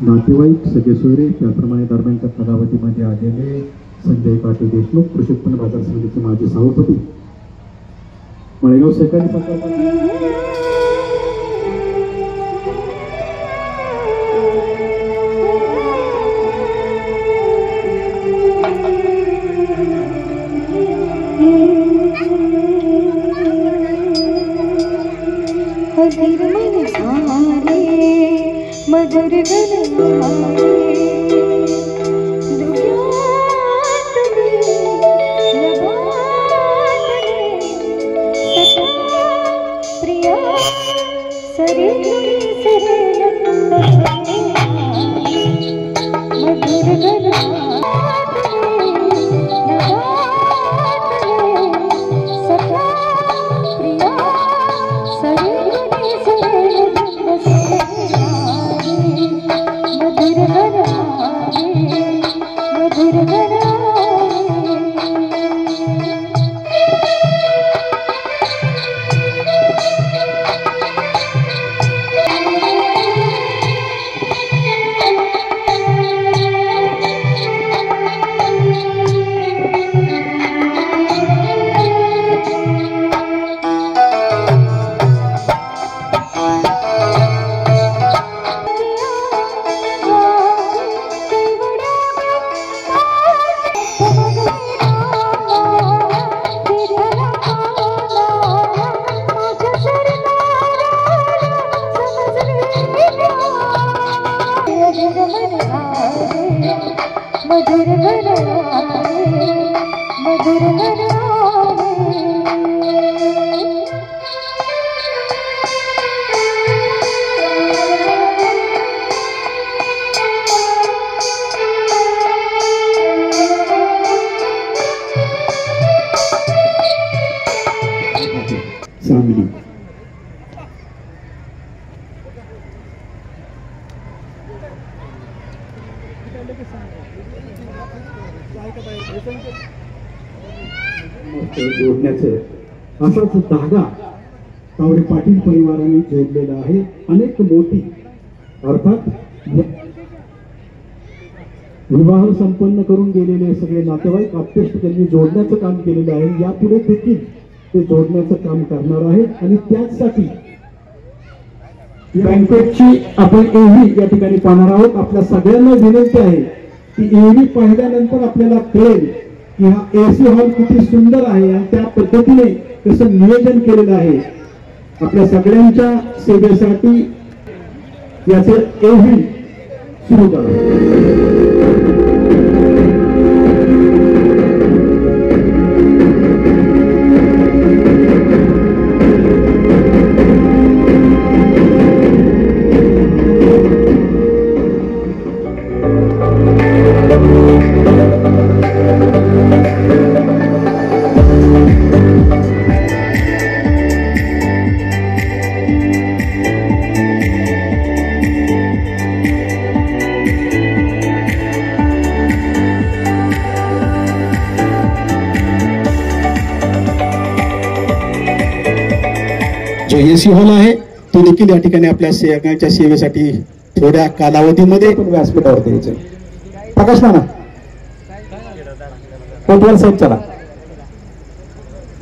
नातेवाईक सगळे सोयरे त्याप्रमाणे दरम्यानच्या कालावधीमध्ये आलेले संजय पाटील देशमुख कृषी उत्पन्न बाजार समितीचे माजी सभापती मळेगाव सहकारी मधुर प्रिया सरे सांगली जोडण्याचे असाच धागा तावडे पाटील परिवाराने जोडलेला आहे. अनेक मोठी अर्थात विवाह संपन्न करून गेलेले सगळे नातेवाईक आप्तेष्ट त्यांनी जोडण्याचं काम केलेलं आहे. यापुढे देखील ते जोडण्याचं काम करणार आहेत आणि त्याचसाठी बँकेटची आपण एव्ही या ठिकाणी पाहणार आहोत. आपल्या सगळ्यांना विनंती आहे की एव्ही पाहिल्यानंतर आपल्याला कळेल की हा एसी हॉल किती सुंदर आहे आणि त्या पद्धतीने कसं नियोजन केलेलं आहे. आपल्या सगळ्यांच्या सेवेसाठी याचे एव्ही सुरू करा. जो एसी हॉल आहे तो देखील या ठिकाणी आपल्या सगळ्यांच्या सेवेसाठी थोड्या कालावधीमध्ये पण व्यासपीठावर द्यायचं. प्रकाश नाना कोतवाल साहेब चला.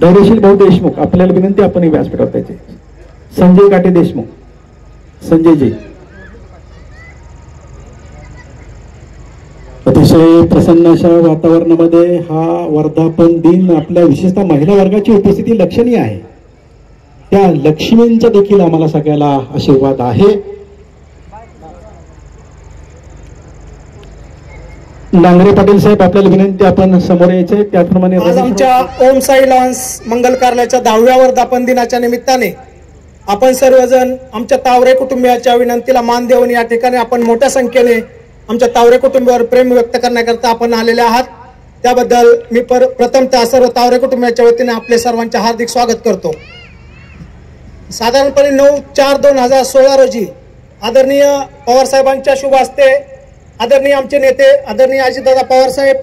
धैर्यशील भाऊ देशमुख आपल्याला विनंती आपण व्यासपीठावर द्यायचे. संजय काटे देशमुख संजयजी अतिशय प्रसन्न अशा वातावरणामध्ये हा वर्धापन दिन आपल्या विशेषतः महिला वर्गाची उपस्थिती लक्षणीय आहे. त्या लक्ष्मींचा देखील आम्हाला सगळ्याला आशीर्वाद आहे. नांगरे पाटील साहेब आपल्याला विनंती आपण समोर यायचे. त्याप्रमाणे आज आमच्या ओम साई लॉन्स मंगल कार्यालयाच्या 10व्या वर्धापन दिनाच्या निमित्ताने आपण सर्वजण आमच्या तावरे कुटुंबियाच्या विनंतीला मान देऊन या ठिकाणी आपण मोठ्या संख्येने आमच्या तावरे कुटुंबियावर प्रेम व्यक्त करण्याकरता आपण आलेले आहात. त्याबद्दल मी प्रथमतः सर्व तावरे कुटुंबियाच्या वतीने आपले सर्वांचे हार्दिक स्वागत करतो. साधारणपणे 9/4/2016 रोजी आदरणीय पवार साहेबांच्या शुभ हस्ते आदरणीय आमचे नेते आदरणीय अजितदादा पवार साहेब,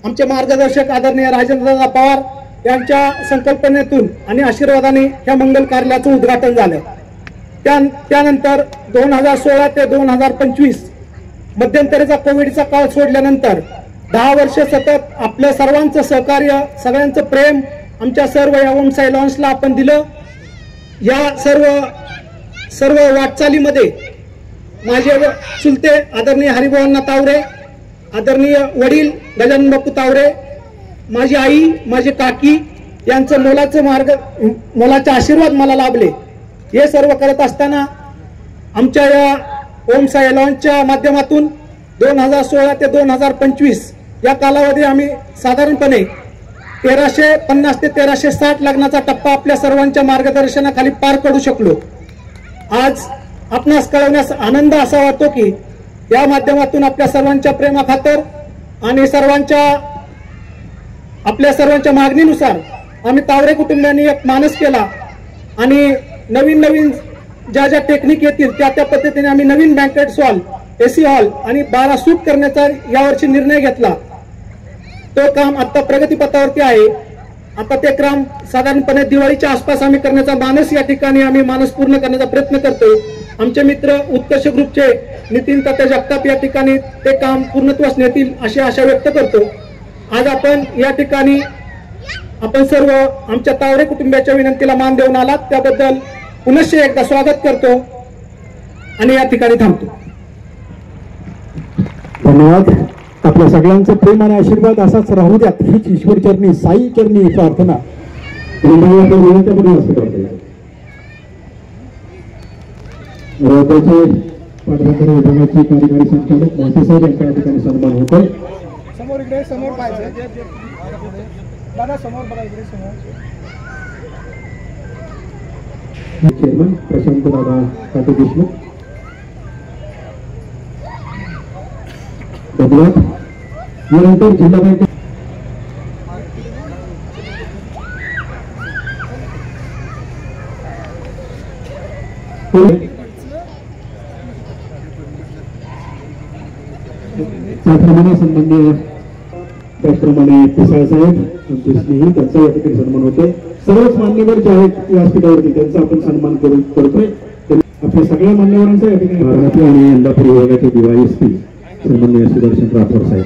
आमचे मार्गदर्शक आदरणीय राजेंद्रदादा पवार यांच्या संकल्पनेतून आणि आशीर्वादाने या मंगल कार्यालयाचं उद्घाटन झालं. त्यानंतर 2016 ते 2025 मध्यंतरीचा कोविडचा काळ सोडल्यानंतर 10 वर्ष सतत आपलं सर्वांचं सहकार्य, सगळ्यांचं प्रेम आमच्या सर्व या ओमसाई लॉन्सला आपण दिलं. या सर्व वाटचालीमध्ये माझे चुलते आदरणीय हरिभाऊंना तावरे, आदरणीय वडील गजानन बापू तावरे, माझी आई, माझी काकी यांचं मोलाचे आशीर्वाद मला लाभले. हे सर्व करत असताना आमच्या या ओमसाई लॉन्सच्या माध्यमातून 2016 ते 2025 या कालावधी आम्ही साधारणपणे 1350 ते 1360 लग्नाचा टप्पा आपल्या सर्वांच्या मार्गदर्शनाखाली पार करू शकलो. आज आपणास कळवण्यास आनंद असा वाटतो की या माध्यमातून आपल्या सर्वांच्या प्रेमाखातर आणि आपल्या सर्वांच्या मागणीनुसार आम्ही तावरे कुटुंबियांनी एक मानस केला आणि नवीन ज्या टेक्निक येतील त्या पद्धतीने आम्ही नवीन बँकेट हॉल, AC हॉल आणि 12 सूट करण्याचा यावर्षी निर्णय घेतला. तो काम आता प्रगतीपथावरती आहे. आता ते काम साधारणपणे दिवाळीच्या आसपास आम्ही करण्याचा मानस या ठिकाणी आम्ही मानस पूर्ण करण्याचा प्रयत्न करतोय. आमचे मित्र उत्कर्ष ग्रुपचे नितीन तात्या जगताप या ठिकाणी ते काम पूर्णत्वास नेतील अशी आशा व्यक्त करतो. आज आपण या ठिकाणी आपण सर्व आमच्या तावरे कुटुंबियाच्या विनंतीला मान देऊन आलात त्याबद्दल पुनश्च एकदा स्वागत करतो आणि या ठिकाणी थांबतो. धन्यवाद. आपल्या सगळ्यांचं प्रेम आणि आशीर्वाद असाच राहू द्यात हीच ईश्वर चरणी, साई चरणी प्रार्थना. राज्याचे पाटबंधारे विभागाचे कार्यकारी संचालक मोठे साहेब यांच्या ठिकाणी सन्मान होत आहे. समोर इकडे समोर पाहिजे दादा, समोर बघा इकडे समोर. चेअरमन प्रशांत दादा पाटील देशमुख. धन्यवाद. यानंतर जिल्हा बँक त्याप्रमाणे सन्माननीय त्याचप्रमाणे पिसाळ साहेब आमचे स्नेही त्यांचा या ठिकाणी सन्मान होतोय. सर्वच मान्यवर जे आहेत व्यासपीठावरती त्यांचा आपण सन्मान करतोय. आपल्या सगळ्या मान्यवरांचा या ठिकाणी बारामती आणि इंदापूर विभागाचे DYSP सन्माननीय सुदर्शन राठोड साहेब.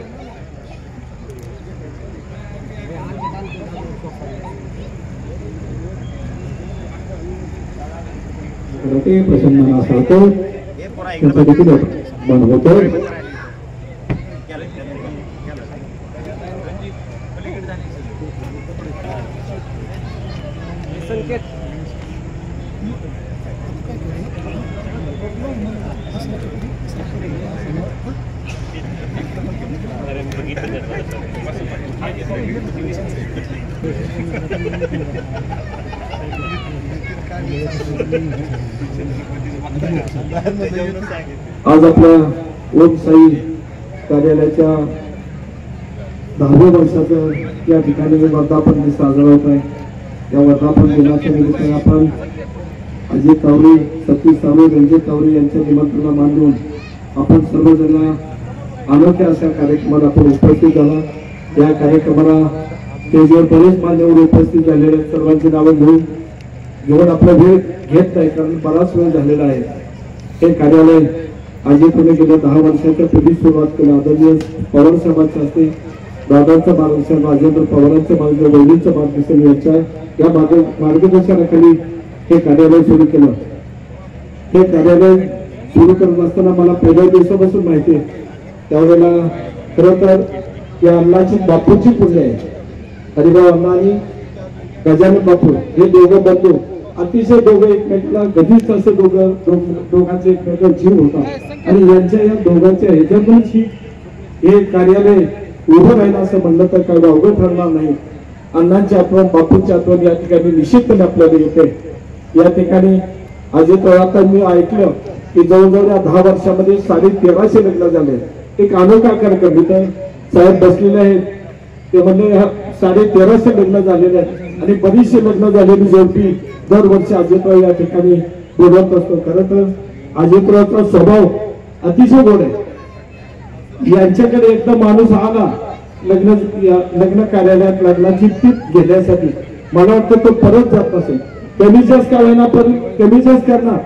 प्रसन्न साळकर त्यांचा देखील सन्मान होतोय. आज आपल्या ओमसाई कार्यालयाच्या 10व्या वर्षाचं या ठिकाणी वर्धापन साजरा होत आहे. या वर्धापन दिनाच्या निमित्ताने आपण अजय तावरे, सतीश तावरे, रंजित तावरे यांच्या निमंत्रणाला मान देऊन आपण सर्वजण अनोख्या अशा कार्यक्रमात आपण उपस्थित झाला. या कार्यक्रमाला स्टेजवर बरेच मान्यवर उपस्थित झालेले सर्वांची नावं घेऊन आपला वेळ घेत नाही कारण बराच वेळ झालेला आहे. हे कार्यालय अजयपूरने गेल्या 10 वर्षाच्या पूर्वी सुरुवात केली. आदरणीय पवार साहेबांच्या हस्ते दादांचं मार्गदर्शन, राजेंद्र पवारांचं मार्गदर्शन, वैलींचं मार्गदर्शन यांच्या या मार्गदर्शनाखाली हे कार्यालय सुरू केलं. हे कार्यालय सुरू करत असताना मला पहिल्या दिवसापासून माहिती आहे. त्यावेळेला खरं तर या अण्णाची बापूची पुण्य आहे. हरिभाऊ अण्णा आणि गजानन बापू हे दोघं बंधू अतिशय दोघं एकमेकाला कधीच असं दोघांचे एकमेकाला जीव होता आणि यांच्या या दोघांच्या ह्याच्यातूनच हे कार्यालय उभं राहिलं असं म्हणलं तर काय अवघड ठरणार नाही. अण्णांची आठवण, बापूंची आठवण या ठिकाणी निश्चितपणे आपल्याला येते. या ठिकाणी अजय आता मी ऐकलं की जवळजवळ या 10 वर्षामध्ये 1350 लग्न झाले. एक अनोखा कार्यक्रम इथं साहेब बसलेले आहेत. ते म्हणजे 1350 लग्न झालेले आहेत आणि बरीचशी लग्न झालेली जोडपी दरवर्षी अजितराव या ठिकाणी बोलवत असतो. खरं तर अजितरावचा स्वभाव अतिशय गोड आहे. यांच्याकडे एकदा माणूस आला लग्न कार्यालयात लग्नाची टीप घेण्यासाठी, मला वाटतं तो परत जात नसेल. कमी जास्त का होईना पण कमी जास्त करणार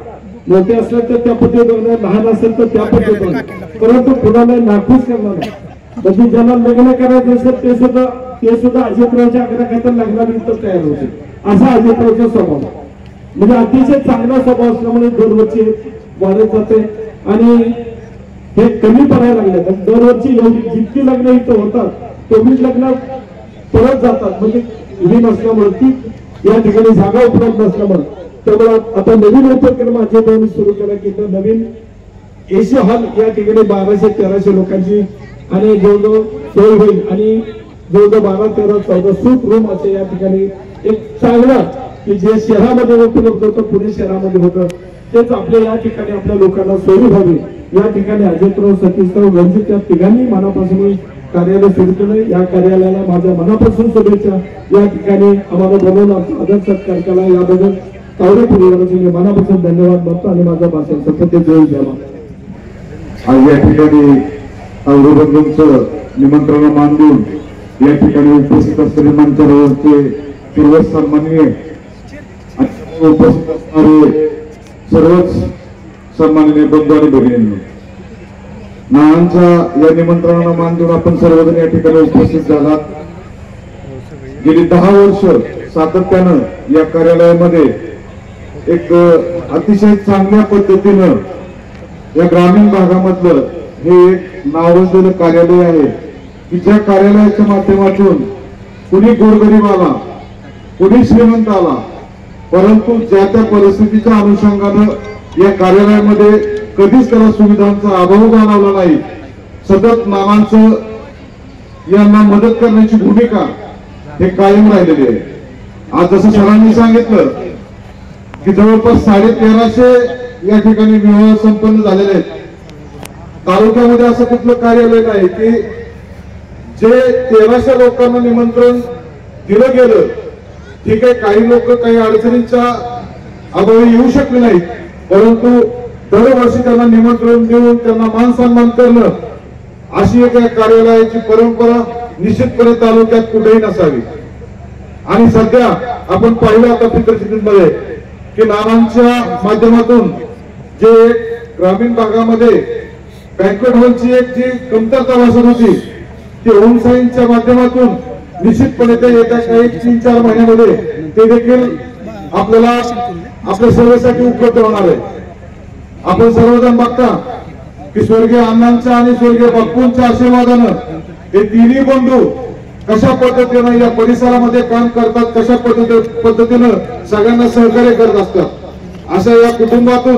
मोठे असले तर त्या पद्धतीने, लहान असेल तर त्या पद्धतीने, परंतु कुणाला नाखुश करणार नाही. म्हणजे ज्यांना लग्न करायचं असेल ते सुद्धा अजितरावच्या आग्रहाखातर लग्नानंतर तयार होते. असा अजितरावचा स्वभाव, म्हणजे अतिशय चांगला स्वभाव असल्यामुळे दरवर्षी वाढत जाते. आणि हे कमी पडायला लागले. दरवर्षी एवढी जितकी लग्न इथं होतात तेवढी लग्न परत जातात. म्हणजे ही नसल्यामुळे ती या ठिकाणी जागा उपलब्ध नसल्यामुळे त्यामुळे आता नवीन उपक्रम अजितरावांनी सुरू केला की नवीन एसी हॉल या ठिकाणी 1200-1300 लोकांची आणि जवळजवळ सोय होईल. आणि जवळजवळ 12-13-14 सूट रूम असे या ठिकाणी एक चांगलं की जे शहरामध्ये उपलब्ध होतं, पुणे शहरामध्ये होतं, तेच आपल्या या ठिकाणी आपल्या लोकांना सोयी व्हावी या ठिकाणी अजितराव, सतीशराव, रणजित या तिघांनी मनापासून कार्यालय सुरू केलं. या कार्यालयाला माझ्या मनापासून शुभेच्छा. या ठिकाणी आम्हाला बोलवून आदर सत्कार केला याबद्दल तावरे परिवाराचे मी मनापासून धन्यवाद मानतो आणि माझा भाषण संपत्ती जय द्यावा. आज या ठिकाणी तावरे बंधूंचं निमंत्रण मान देऊन या ठिकाणी उपस्थित असलेले मंचावरचे सर्व सन्माननीय उपस्थित असणारे सर्वच सन्माननीय बंधू आणि भगिनींनो, नानांच्या या निमंत्रणाला मान देऊन आपण सर्वजण या ठिकाणी उपस्थित झालात. गेली 10 वर्ष सातत्यानं या कार्यालयामध्ये एक अतिशय चांगल्या पद्धतीनं या ग्रामीण भागामधलं हे एक नावाजलेलं कार्यालय आहे की ज्या कार्यालयाच्या माध्यमातून कुणी गोरगरीब आला, कुणी श्रीमंत आला, परंतु ज्या त्या परिस्थितीच्या अनुषंगानं या कार्यालयामध्ये कधीच त्याला सुविधांचा अभाव जाणवला नाही. सतत नानांचं यांना मदत करण्याची भूमिका हे कायम राहिलेली आहे. आज जसं सरांनी सांगितलं की जवळपास 1350 या ठिकाणी विवाह संपन्न झालेले आहेत. तालुक्यामध्ये असं कुठलं कार्यालय नाही की जे 1300 लोकांना निमंत्रण दिलं गेलं. ठीक आहे, काही लोक काही अडचणींच्या अभावी येऊ शकले नाहीत, परंतु दरवर्षी त्यांना निमंत्रण देऊन त्यांना मान सन्मान करणं अशी एक कार्यालयाची परंपरा निश्चितपणे तालुक्यात कुठेही नसावी. आणि सध्या आपण पाहिलं आता चित्रचित्रीमध्ये की नानांच्या माध्यमातून जे ग्रामीण भागामध्ये बँक्वेट हॉलची एक जी कमतरता भासत होती ती ओमसाईंच्या माध्यमातून निश्चितपणे ते येत्या काही 3-4 महिन्यामध्ये ते देखील आपल्याला आपल्या सर्वांसाठी उपलब्ध होणार आहे. आपण सर्वजण बघता की स्वर्गीय अण्णांच्या आणि स्वर्गीय बापूंच्या आशीर्वादानं हे तिन्ही बंधू कशा पद्धतीनं या परिसरामध्ये काम करतात, कशा पद्धतीनं सगळ्यांना सहकार्य करत असतात. अशा या कुटुंबातून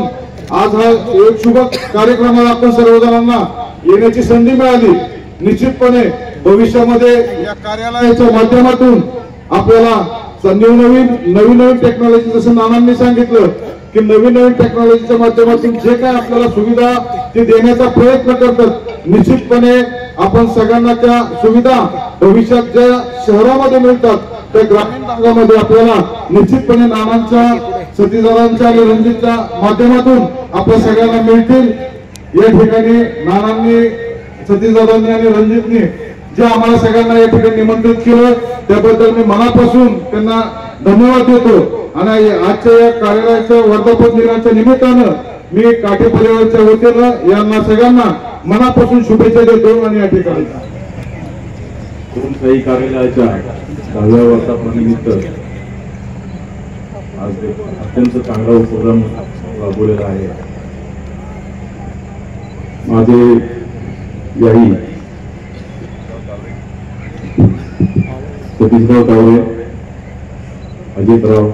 आज हा एक शुभ कार्यक्रमाला आपण सर्वजणांना येण्याची संधी मिळाली. निश्चितपणे भविष्यामध्ये या कार्यालयाच्या माध्यमातून आपल्याला नवीन टेक्नॉलॉजी, जसं नानांनी सांगितलं की नवीन टेक्नॉलॉजीच्या माध्यमातून जे काय आपल्याला सुविधा ते देण्याचा प्रयत्न करतात. निश्चितपणे आपण सगळ्यांना त्या सुविधा भविष्यात ज्या शहरामध्ये मिळतात त्या ग्रामीण भागामध्ये आपल्याला निश्चितपणे नानांच्या, सतीदारांच्या आणि रणजितच्या माध्यमातून आपल्या सगळ्यांना मिळतील. या ठिकाणी नानांनी, सतीदारांनी आणि रणजितनी जे आम्हाला सगळ्यांना या ठिकाणी निमंत्रित केलं त्याबद्दल मी मनापासून त्यांना धन्यवाद देतो. आणि आजच्या या कार्यालयाच्या वर्धापन दिनाच्या निमित्तानं मी काठे परिवाराच्या वतीनं यांना सगळ्यांना मनापासून शुभेच्छा देतो. आणि या ठिकाणी ओमसाई कार्यालयाच्या 10व्या वर्धापनानिमित्त आज अत्यंत चांगला उपक्रम राबवलेला आहे. माझे याही सतीशराव तावरे, अजितराव,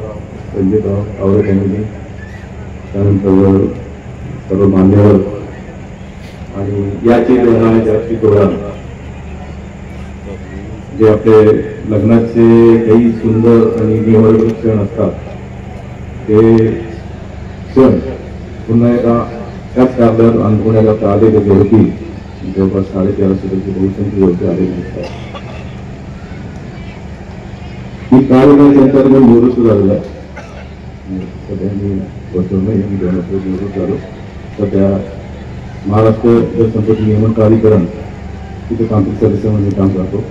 रणजितराव तावरे फॅमिली, त्यानंतर सर्व मान्यवर आणि याचे जास्ती तोरण जे आपले लग्नाचे काही सुंदर आणि निवडक क्षण असतात ते क्षण पुन्हा एकदा त्याच कार्यालयात अनुभवण्यात आलेले होती. जवळपास 1350 बहुसंख्य लोक आलेले असतात. ही कार्यालयाच्या अंतर्गत निवृत्त झालेला सगळ्यांनी निवृत्त झालो. सध्या महाराष्ट्र जलसंपत्ती नियमन प्राधिकरण तिथे तांत्रिक सदस्य म्हणून काम करतो.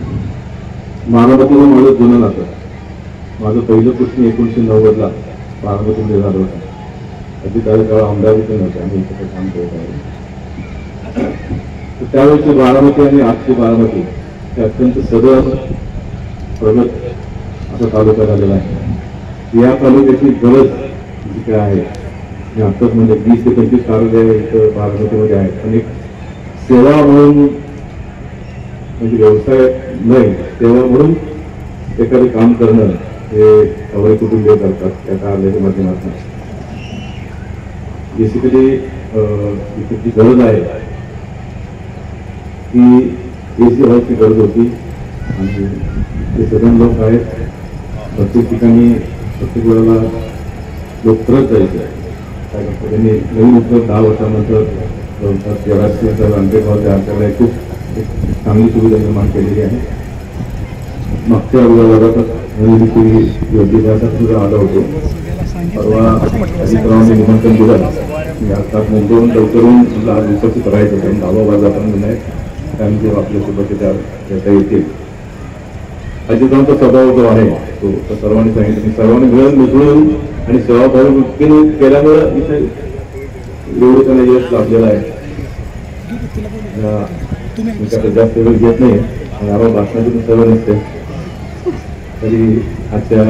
बारामतीला माझं जुनं नातं. माझं पहिलं कृष्ण 1990ला बारामतीमध्ये झालं होतं. अजितदादा आमदार पण होते, आम्ही इथे काम करत आहे. तर त्यावेळेची बारामती आणि आजची बारामती हे अत्यंत सदर प्रगत असा तालुका झालेला आहे. या तालुक्याची गरज जी काय आहे ही आत्ताच म्हणजे 20 ते 25 कार्यालय इथं बारामतीमध्ये आहेत. पण एक सेवा म्हणून म्हणजे व्यवसाय नाही, सेवा म्हणून एखादं काम करणं हे सगळे कुटुंबीय करतात त्या कार्यालयाच्या माध्यमातून. बेसिकली इथे जी गरज आहे ती AC हॉलची गरज होती आणि ते सगळे लोक आहेत. प्रत्येक ठिकाणी प्रत्येक वेळेला लोक करत जायचे. त्यांनी नवीन उत्तर 10 वर्षानंतर 1300 अंबेड हॉल तयार करायला खूप एक चांगली सुविधा निर्माण केलेली आहे. मागच्या वर्गातच नवीन योजनेसाठी सुद्धा आलं होतो. परवा अजितरावांनी निमंत्रण दिलं की आता मुंबईहून लवकरून तुला आज उपस्थित करायचं कारण 10वा वर्गापर्यंत नाही त्यामध्ये आपल्यासोबत त्या येता येतील. अजितरावांचा स्वभाव जो आहे तो सर्वांनी सांगितलं की सर्वांनी मिळून मिसळून आणि सेवाभावी वृत्तीने केल्यामुळं इथे एवढं त्यांना यश लाभलेलं आहे. मी जास्त वेळ घेत नाही आणि आम्हाला भाषणाची सवय नसते तरी आजच्या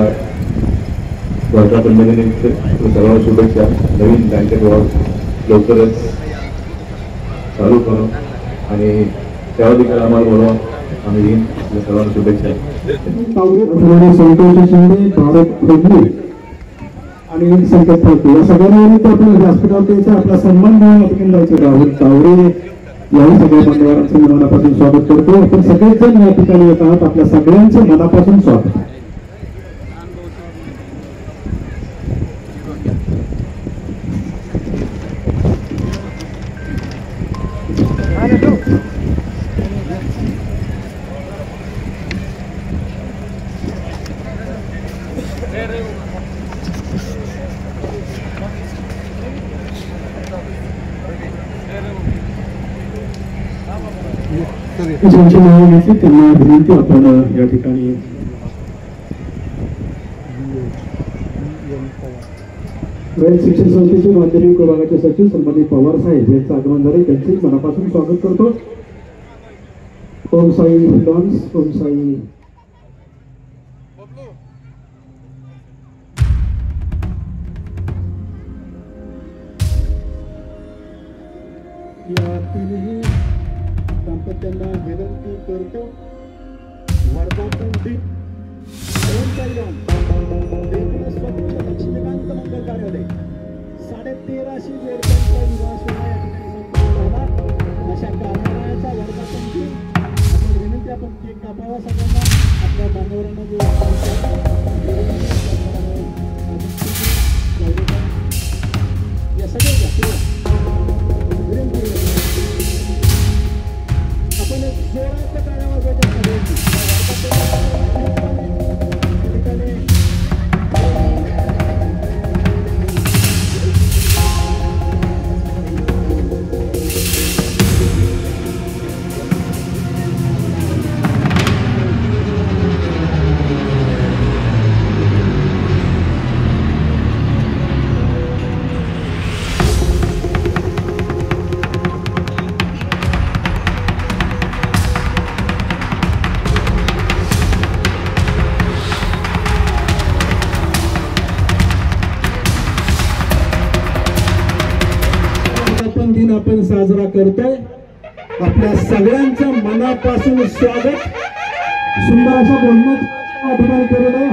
वर्धापननिमित्त सर्वांना शुभेच्छा. नवीन बँकेट वॉर्ड लवकरच चालू करू आणि त्या देखील आम्हाला बोलवा, आम्ही सर्वांना शुभेच्छा. संतोष शिंदे, भारत खोबले आणि संकेत ठाकरे या सगळ्यांना आपल्या व्यासपीठावर आपला सन्मान म्हणून आपण जायचं. राहुल तावरे याही सगळ्या मान्यवरांचं मी मनापासून स्वागत करतो. आपण सगळेच जण या ठिकाणी येत आहात, आपल्या सगळ्यांचं मनापासून स्वागत. ज्यांची नावं घेतली त्यांना विनंती आपण या ठिकाणी रयत शिक्षण संस्थेचे माध्यमिक विभागाचे सचिव संबंधित पवार साहेब यांचं आगमन झाले. त्यांचे मनापासून स्वागत करतो. ओम साई लॉन्स, ओम साई या तिन्ही दाम्पत्यांना विनंती करतो. वर्धापन दिन ओम साई लॉन्स लक्ष्मीकांत मंगल कार्यालय 1350 बेडचा विवाह सोहळा या ठिकाणी संपन्न झाला. अशा कार्यालयाचा वर्धापन दिन आपण विनंती आपण केक कापावा सगळ्यांना आपल्या बांधवांना जे या सगळ्या आपण एक जोराचं टाळ्या वाजवायच्या सगळ्यांची दिन आपण साजरा करतोय. आपल्या सगळ्यांच्या मनापासून स्वागत. सुंदर अशा बोलण्यात ठिकाणी केलेलं आहे.